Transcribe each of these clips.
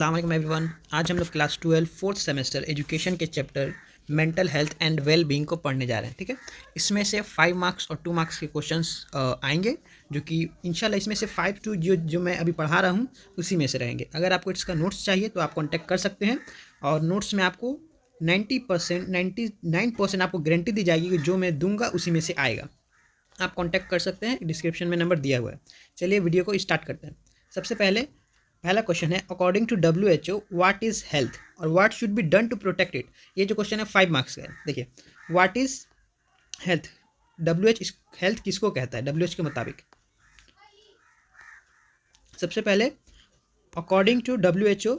अस्सलाम एवरीवन। आज हम लोग क्लास 12 फोर्थ सेमेस्टर एजुकेशन के chapter mental health and well being को पढ़ने जा रहे हैं। ठीक है, इसमें से 5 मार्क्स और 2 मार्क्स के क्वेश्चंस आएंगे, जो कि इंशाल्लाह इसमें से 5 टू जो मैं अभी पढ़ा रहा हूँ उसी में से रहेंगे। अगर आपको इसका नोट्स चाहिए तो आप कॉन्टैक्ट कर सकते हैं, और नोट्स में आपको 90% 99% आपको गारंटी दी जाएगी कि जो मैं दूंगा उसी में से आएगा। आप कॉन्टैक्ट कर सकते हैं, डिस्क्रिप्शन में नंबर दिया हुआ है। चलिए वीडियो को स्टार्ट करते हैं। सबसे पहला क्वेश्चन है, according to WHO what is health और what should be done to protect it. ये जो क्वेश्चन है 5 मार्क्स का है। देखिए, व्हाट इज हेल्थ, WHO हेल्थ किसको कहता है WHO के मुताबिक। सबसे पहले, according to WHO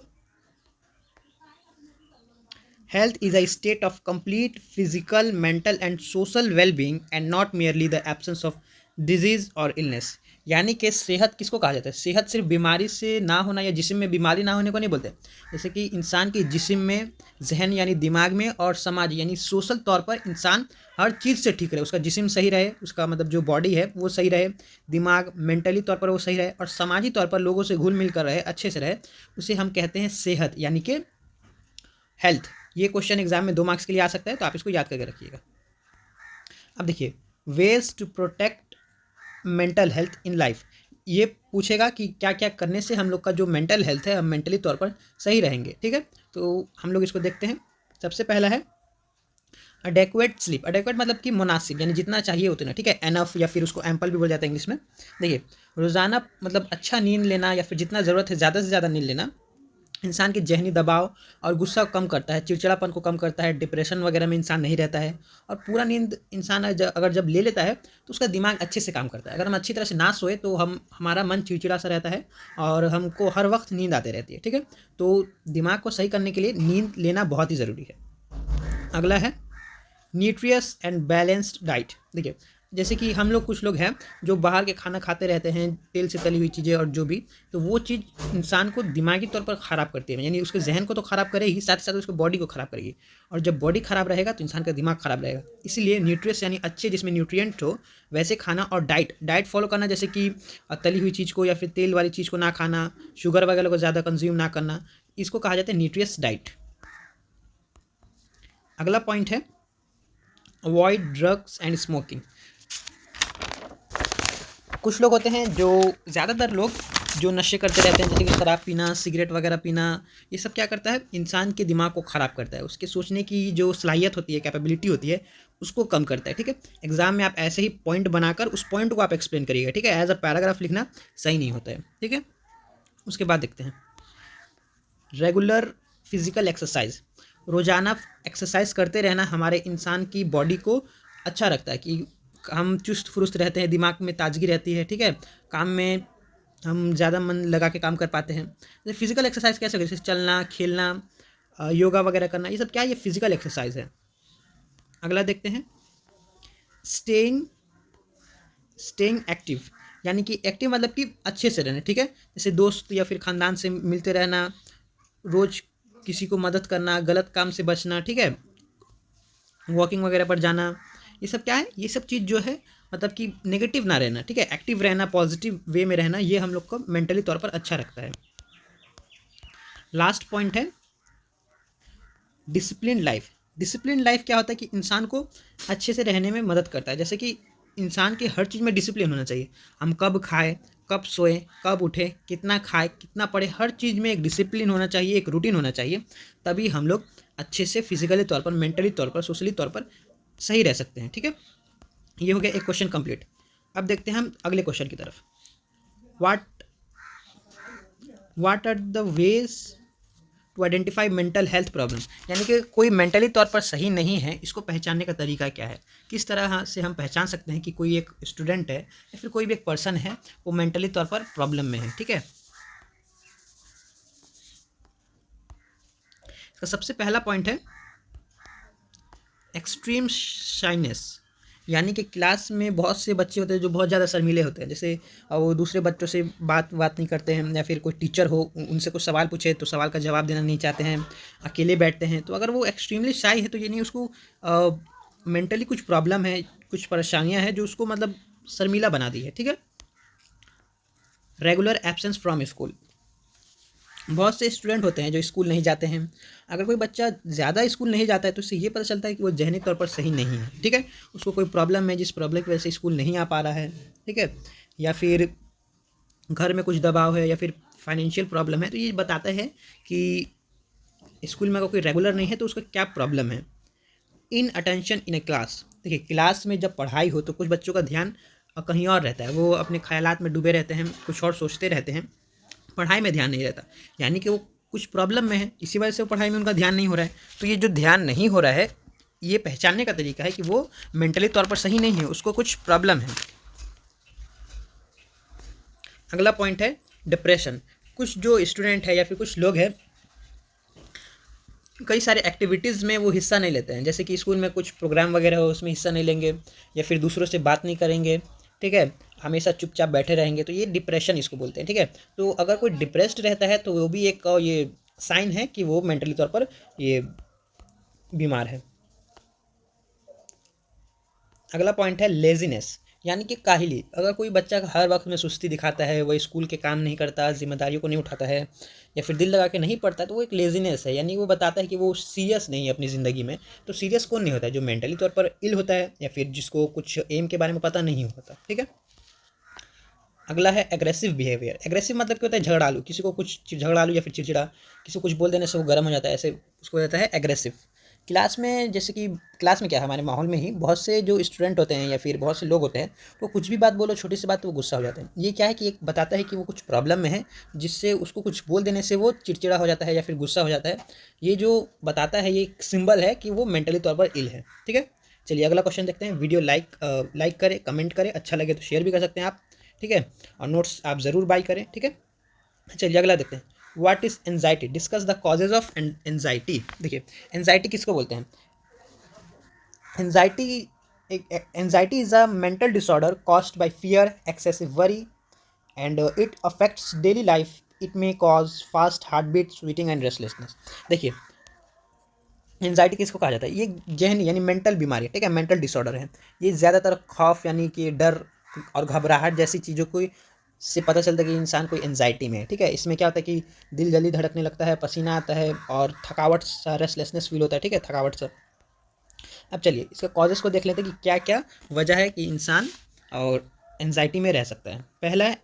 health is a state of complete physical, mental and social well-being and not merely the absence of disease or illness। यानी कि सेहत किसको कहा जाता है? सेहत सिर्फ बीमारी से ना होना या जिस्म में बीमारी ना होने को नहीं बोलते। जैसे कि इंसान के जिस्म में, जहन यानी दिमाग में, और समाज यानी सोशल तौर पर इंसान हर चीज़ से ठीक रहे, उसका जिस्म सही रहे, उसका मतलब जो बॉडी है वो सही रहे, दिमाग मेंटली तौर पर वो सही रहे, और समाजी तौर पर लोगों से घुल मिल कर रहे, अच्छे से रहे, उसे हम कहते हैं सेहत यानी कि हेल्थ। ये क्वेश्चन एग्जाम में 2 मार्क्स के लिए आ सकता है, तो आप इसको याद करके रखिएगा। अब देखिए, ways to protect mental health in life. ये पूछेगा कि क्या क्या करने से हम लोग का जो मेंटल हेल्थ है, हम मेंटली तौर पर सही रहेंगे। ठीक है, तो हम लोग इसको देखते हैं। सबसे पहला है अडेक्वेट स्लीप। अडेक्वेट मतलब कि मुनासिब, यानी जितना चाहिए उतना। ठीक है, एनफ या फिर उसको एम्पल भी बोला जाता है इंग्लिश में। देखिए, रोज़ाना मतलब अच्छा नींद लेना या फिर जितना ज़रूरत है ज़्यादा से ज़्यादा नींद लेना इंसान के जहनी दबाव और गुस्सा को कम करता है, चिड़चिड़ापन को कम करता है, डिप्रेशन वगैरह में इंसान नहीं रहता है। और पूरा नींद इंसान अगर जब ले लेता है तो उसका दिमाग अच्छे से काम करता है। अगर हम अच्छी तरह से ना सोए तो हमारा मन चिड़चिड़ा सा रहता है और हमको हर वक्त नींद आती रहती है। ठीक है, तो दिमाग को सही करने के लिए नींद लेना बहुत ही ज़रूरी है। अगला है न्यूट्रियस एंड बैलेंस्ड डाइट। देखिए, जैसे कि हम लोग कुछ लोग हैं जो बाहर के खाना खाते रहते हैं, तेल से तली हुई चीज़ें और जो भी, तो वो चीज़ इंसान को दिमागी तौर पर ख़राब करती है। यानी उसके जहन को तो ख़राब करेगी, साथ ही साथ उसके बॉडी को ख़राब करेगी, और जब बॉडी ख़राब रहेगा तो इंसान का दिमाग ख़राब रहेगा। इसीलिए न्यूट्रियस यानी अच्छे, जिसमें न्यूट्रिएंट हो वैसे खाना, और डाइट फॉलो करना, जैसे कि तली हुई चीज़ को या फिर तेल वाली चीज़ को ना खाना, शुगर वगैरह को ज़्यादा कंज्यूम ना करना, इसको कहा जाता है न्यूट्रियस डाइट। अगला पॉइंट है अवॉइड ड्रग्स एंड स्मोकिंग। कुछ लोग होते हैं जो, ज़्यादातर लोग जो नशे करते रहते हैं, जैसे कि शराब पीना, सिगरेट वगैरह पीना, ये सब क्या करता है, इंसान के दिमाग को ख़राब करता है। उसके सोचने की जो सलाहियत होती है, कैपेबिलिटी होती है, उसको कम करता है। ठीक है, एग्जाम में आप ऐसे ही पॉइंट बनाकर उस पॉइंट को आप एक्सप्लेन करिएगा। ठीक है, एज अ पैराग्राफ लिखना सही नहीं होता है। ठीक है, उसके बाद देखते हैं रेगुलर फिजिकल एक्सरसाइज। रोज़ाना एक्सरसाइज करते रहना हमारे इंसान की बॉडी को अच्छा रखता है, कि हम चुस्त फुरुस्त रहते हैं, दिमाग में ताजगी रहती है। ठीक है, काम में हम ज़्यादा मन लगा के काम कर पाते हैं। जैसे फिजिकल एक्सरसाइज कैसे, जैसे चलना, खेलना, योगा वगैरह करना, ये सब क्या है, ये फिजिकल एक्सरसाइज है। अगला देखते हैं स्टेइंग एक्टिव। यानी कि एक्टिव मतलब कि अच्छे से रहना। ठीक है, जैसे दोस्त या फिर ख़ानदान से मिलते रहना, रोज़ किसी को मदद करना, गलत काम से बचना। ठीक है, वॉकिंग वगैरह पर जाना, ये सब क्या है, ये सब चीज़ जो है मतलब कि नेगेटिव ना रहना। ठीक है, एक्टिव रहना, पॉजिटिव वे में रहना, ये हम लोग को मेंटली तौर पर अच्छा रखता है। लास्ट पॉइंट है डिसिप्लिन लाइफ। डिसिप्लिन लाइफ क्या होता है कि इंसान को अच्छे से रहने में मदद करता है। जैसे कि इंसान के हर चीज़ में डिसिप्लिन होना चाहिए। हम कब खाएं, कब सोएं, कब उठें, कितना खाएं, कितना पढ़ें, हर चीज़ में एक डिसिप्लिन होना चाहिए, एक रूटीन होना चाहिए। तभी हम लोग अच्छे से फिजिकली तौर पर, मेंटली तौर पर, सोशली तौर पर सही रह सकते हैं। ठीक है, ये हो गया एक क्वेश्चन कंप्लीट। अब देखते हैं हम अगले क्वेश्चन की तरफ। What are the ways to identify mental health problem. यानी कि कोई मेंटली तौर पर सही नहीं है, इसको पहचानने का तरीका क्या है, किस तरह से हम पहचान सकते हैं कि कोई एक स्टूडेंट है या फिर कोई भी एक पर्सन है वो मेंटली तौर पर प्रॉब्लम में है। ठीक है, तो सबसे पहला पॉइंट है एक्सट्रीम शाइनेस। यानी कि क्लास में बहुत से बच्चे होते हैं जो बहुत ज़्यादा शर्मीले होते हैं, जैसे वो दूसरे बच्चों से बात नहीं करते हैं, या फिर कोई टीचर हो उनसे कुछ सवाल पूछे तो सवाल का जवाब देना नहीं चाहते हैं, अकेले बैठते हैं। तो अगर वो एक्सट्रीमली शाई है तो ये नहीं, उसको मेंटली कुछ प्रॉब्लम है, कुछ परेशानियां हैं जो उसको मतलब शर्मीला बना दी है। ठीक है, रेगुलर एब्सेंस फ्रॉम स्कूल। बहुत से स्टूडेंट होते हैं जो स्कूल नहीं जाते हैं। अगर कोई बच्चा ज़्यादा स्कूल नहीं जाता है तो उससे ये पता चलता है कि वो ज़हनी तौर पर सही नहीं है, ठीक है। उसको कोई प्रॉब्लम है जिस प्रॉब्लम की वजह से स्कूल नहीं आ पा रहा है, ठीक है, या फिर घर में कुछ दबाव है या फिर फाइनेंशियल प्रॉब्लम है, तो ये बताता है कि स्कूल में अगर कोई रेगुलर नहीं है तो उसका क्या प्रॉब्लम है। इन अटेंशन इन ए क्लास, देखिए क्लास में जब पढ़ाई हो तो कुछ बच्चों का ध्यान कहीं और रहता है, वो अपने ख्यालात में डूबे रहते हैं, कुछ और सोचते रहते हैं, पढ़ाई में ध्यान नहीं रहता, यानी कि वो कुछ प्रॉब्लम में है, इसी वजह से वो पढ़ाई में उनका ध्यान नहीं हो रहा है। तो ये जो ध्यान नहीं हो रहा है, ये पहचानने का तरीका है कि वो मेंटली तौर पर सही नहीं है, उसको कुछ प्रॉब्लम है। अगला पॉइंट है डिप्रेशन। कुछ जो स्टूडेंट है या फिर कुछ लोग हैं, कई सारे एक्टिविटीज़ में वो हिस्सा नहीं लेते हैं, जैसे कि स्कूल में कुछ प्रोग्राम वगैरह हो उसमें हिस्सा नहीं लेंगे, या फिर दूसरों से बात नहीं करेंगे, ठीक है, हमेशा चुपचाप बैठे रहेंगे, तो ये डिप्रेशन इसको बोलते हैं, ठीक है। तो अगर कोई डिप्रेस्ड रहता है तो वो भी एक ये साइन है कि वो मेंटली तौर पर ये बीमार है। अगला पॉइंट है लेजीनेस, यानी कि काहिली। अगर कोई बच्चा हर वक्त में सुस्ती दिखाता है, वह स्कूल के काम नहीं करता, जिम्मेदारियों को नहीं उठाता है, या फिर दिल लगा के नहीं पढ़ता, तो वो एक लेजीनेस है, यानी वो बताता है कि वो सीरियस नहीं है अपनी ज़िंदगी में। तो सीरियस कौन नहीं होता है? जो मेंटली तौर पर इल होता है या फिर जिसको कुछ एम के बारे में पता नहीं होता, ठीक है। अगला है एग्रेसिव बिहेवियर। एग्रेसिव मतलब क्या होता है? झगड़ालू, किसी को कुछ झगड़ालू या फिर चिड़चिड़ा, किसी को कुछ बोल देने से वो गर्म हो जाता है, ऐसे उसको कहता है एग्रेसिव। क्लास में, जैसे कि क्लास में क्या है, हमारे माहौल में ही बहुत से जो स्टूडेंट होते हैं या फिर बहुत से लोग होते हैं, वो कुछ भी बात बोलो, छोटी सी बात, तो वो गुस्सा हो जाते हैं। ये क्या है कि एक बताता है कि वो कुछ प्रॉब्लम में है, जिससे उसको कुछ बोल देने से वो चिड़चिड़ा हो जाता है या फिर गुस्सा हो जाता है। ये जो बताता है, ये एक सिंबल है कि वो मेंटली तौर पर इल है, ठीक है। चलिए अगला क्वेश्चन देखते हैं। वीडियो लाइक करें, कमेंट करें, अच्छा लगे तो शेयर भी कर सकते हैं आप, ठीक है, और नोट्स आप ज़रूर बाई करें, ठीक है। चलिए अगला देखते हैं। What is anxiety, discuss the causes of anxiety. देखिए एंजाइटी किसको बोलते हैं? Anxiety anxiety is a mental disorder caused by fear, excessive worry, and it affects daily life. It may cause fast heart beat, sweating and restlessness. देखिए anxiety किसको कहा जाता है? ये जहनी यानी मेंटल बीमारी है, ठीक है, मेंटल डिसऑर्डर है। ये ज़्यादातर खौफ यानी कि डर और घबराहट जैसी चीज़ों को से पता चलता है कि इंसान कोई एंजाइटी में है, ठीक है। इसमें क्या होता है कि दिल जल्दी धड़कने लगता है, पसीना आता है और थकावट सा, रेस्टलेसनेस फील होता है, ठीक है, थकावट सा। अब चलिए इसके कॉजेज़ को देख लेते हैं कि क्या क्या वजह है कि इंसान और एंजाइटी में रह सकता है। पहला है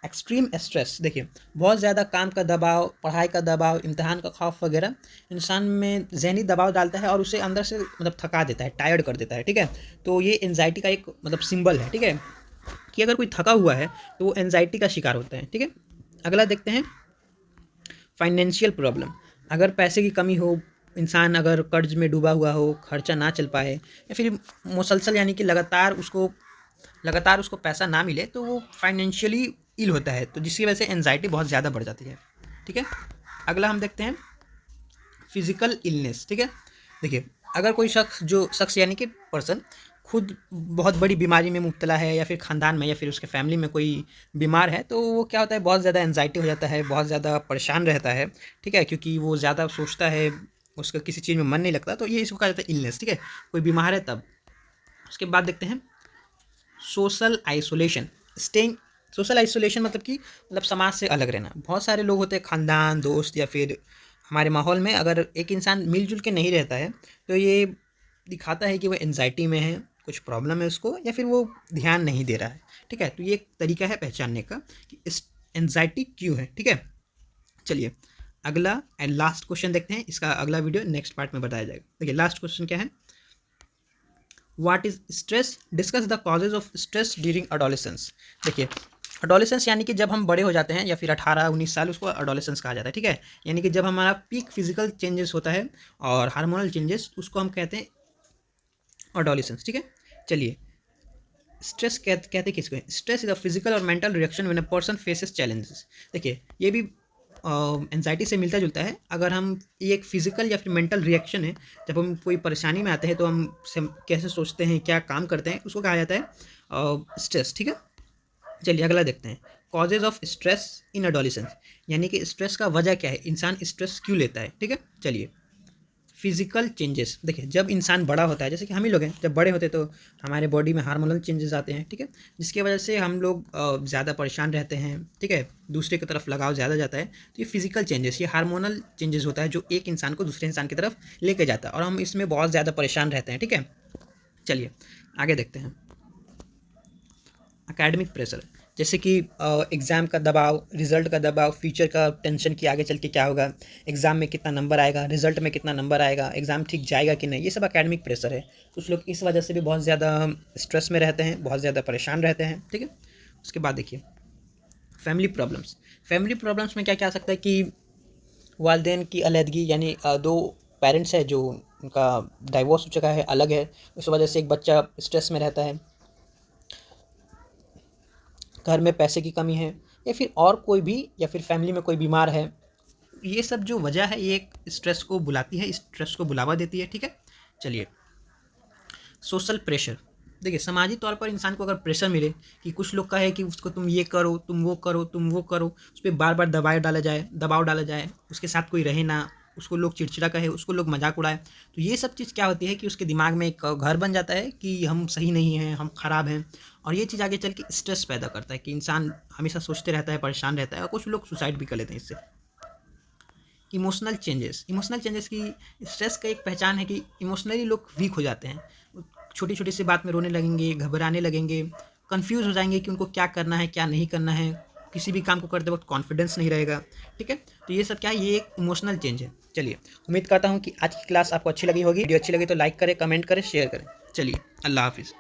एक्सट्रीम स्ट्रेस। देखिए बहुत ज़्यादा काम का दबाव, पढ़ाई का दबाव, इम्तिहान का खौफ वगैरह इंसान में ज़हनी दबाव डालता है और उसे अंदर से मतलब थका देता है, टायर्ड कर देता है, ठीक है। तो ये एंजाइटी का एक मतलब सिंबल है, ठीक है, कि अगर कोई थका हुआ है तो वो एंजाइटी का शिकार होता है, ठीक है। अगला देखते हैं फाइनेंशियल प्रॉब्लम। अगर पैसे की कमी हो, इंसान अगर कर्ज में डूबा हुआ हो, खर्चा ना चल पाए, या फिर मुसलसल यानी कि लगातार उसको पैसा ना मिले, तो वो फाइनेंशियली इल होता है, तो जिसकी वजह से एनजाइटी बहुत ज़्यादा बढ़ जाती है, ठीक है। अगला हम देखते हैं फिजिकल इलनेस, ठीक है। देखिए अगर कोई शख्स यानी कि पर्सन खुद बहुत बड़ी बीमारी में मुब्तला है, या फिर ख़ानदान में या फिर उसके फैमिली में कोई बीमार है, तो वो क्या होता है, बहुत ज़्यादा एनजाइटी हो जाता है, बहुत ज़्यादा परेशान रहता है, ठीक है, क्योंकि वो ज़्यादा सोचता है, उसका किसी चीज़ में मन नहीं लगता, तो ये इसको कहा जाता है इलनेस, ठीक है, कोई बीमार है तब। उसके बाद देखते हैं social isolation. Staying social isolation मतलब कि समाज से अलग रहना। बहुत सारे लोग होते हैं, ख़ानदान, दोस्त या फिर हमारे माहौल में, अगर एक इंसान मिलजुल के नहीं रहता है तो ये दिखाता है कि वो एनजाइटी में है, कुछ प्रॉब्लम है उसको, या फिर वो ध्यान नहीं दे रहा है, ठीक है। तो ये एक तरीका है पहचानने का कि इस एनजाइटी क्यों है, ठीक है। चलिए अगला एंड लास्ट क्वेश्चन देखते हैं। इसका अगला वीडियो नेक्स्ट पार्ट में बताया जाएगा। देखिए लास्ट क्वेश्चन क्या है? What is stress, discuss the causes of stress during adolescence. देखिए अडोलेसेंस यानी कि जब हम बड़े हो जाते हैं, या फिर 18-19 साल, उसको अडोलेसेंस कहा जाता है, ठीक है। यानी कि जब हमारा पीक फिजिकल चेंजेस होता है और हार्मोनल चेंजेस, उसको हम कहते हैं अडोलेसेंस, ठीक है। चलिए स्ट्रेस कहते किसको है? स्ट्रेस इज अ फिजिकल और mental reaction when a person faces challenges. देखिए ये भी एंजाइटी से मिलता जुलता है। अगर हम, ये एक फिजिकल या फिर मेंटल रिएक्शन है, जब हम कोई परेशानी में आते हैं तो हम कैसे सोचते हैं, क्या काम करते हैं, उसको कहा जाता है स्ट्रेस, ठीक है। चलिए अगला देखते हैं causes of stress in adolescence, यानी कि स्ट्रेस का वजह क्या है, इंसान स्ट्रेस क्यों लेता है, ठीक है। चलिए फिजिकल चेंजेस। देखिए जब इंसान बड़ा होता है, जैसे कि हम ही लोग हैं, जब बड़े होते हैं तो हमारे बॉडी में हार्मोनल चेंजेस आते हैं, ठीक है, जिसकी वजह से हम लोग ज़्यादा परेशान रहते हैं, ठीक है, दूसरे की तरफ लगाव ज़्यादा जाता है। तो ये फिजिकल चेंजेस, ये हार्मोनल चेंजेस होता है जो एक इंसान को दूसरे इंसान की तरफ लेके जाता है, और हम इसमें बहुत ज़्यादा परेशान रहते हैं, ठीक है। चलिए आगे देखते हैं। एकेडमिक प्रेशर, जैसे कि एग्ज़ाम का दबाव, रिजल्ट का दबाव, फ्यूचर का टेंशन कि आगे चल के क्या होगा, एग्ज़ाम में कितना नंबर आएगा, रिजल्ट में कितना नंबर आएगा, एग्ज़ाम ठीक जाएगा कि नहीं, ये सब एकेडमिक प्रेशर है। कुछ लोग इस वजह से भी बहुत ज़्यादा स्ट्रेस में रहते हैं, बहुत ज़्यादा परेशान रहते हैं, ठीक है। उसके बाद देखिए फैमिली प्रॉब्लम्स। फैमिली प्रॉब्लम्स में क्या क्या आ सकता है कि वालिदैन की अलहदगी, यानी दो पेरेंट्स है जो उनका डाइवोर्स हो चुका है, अलग है, उस वजह से एक बच्चा स्ट्रेस में रहता है, घर में पैसे की कमी है, या फिर और कोई भी, या फिर फैमिली में कोई बीमार है, ये सब जो वजह है ये एक स्ट्रेस को बुलाती है, स्ट्रेस को बुलावा देती है, ठीक है। चलिए सोशल प्रेशर, देखिए समाजी तौर पर इंसान को अगर प्रेशर मिले कि कुछ लोग कहे कि उसको तुम ये करो, तुम वो करो, तुम वो करो, उस पर बार बार दबाव डाला जाए, उसके साथ कोई रहे ना, उसको लोग चिड़चिड़ा कहे, उसको लोग मजाक उड़ाए, तो ये सब चीज़ क्या होती है कि उसके दिमाग में एक घर बन जाता है कि हम सही नहीं हैं, हम ख़राब हैं, और ये चीज़ आगे चल के स्ट्रेस पैदा करता है कि इंसान हमेशा सोचते रहता है, परेशान रहता है, और कुछ लोग सुसाइड भी कर लेते हैं इससे। इमोशनल चेंजेस की स्ट्रेस का एक पहचान है कि इमोशनली लोग वीक हो जाते हैं, छोटी छोटी सी बात में रोने लगेंगे, घबराने लगेंगे, कंफ्यूज हो जाएंगे कि उनको क्या करना है, क्या नहीं करना है, किसी भी काम को करते वक्त कॉन्फिडेंस नहीं रहेगा, ठीक है। तो ये सब क्या है, ये एक इमोशनल चेंज है। चलिए उम्मीद करता हूँ कि आज की क्लास आपको अच्छी लगी होगी। वीडियो अच्छी लगी तो लाइक करें, कमेंट करें, शेयर करें। चलिए अल्लाह हाफिज़।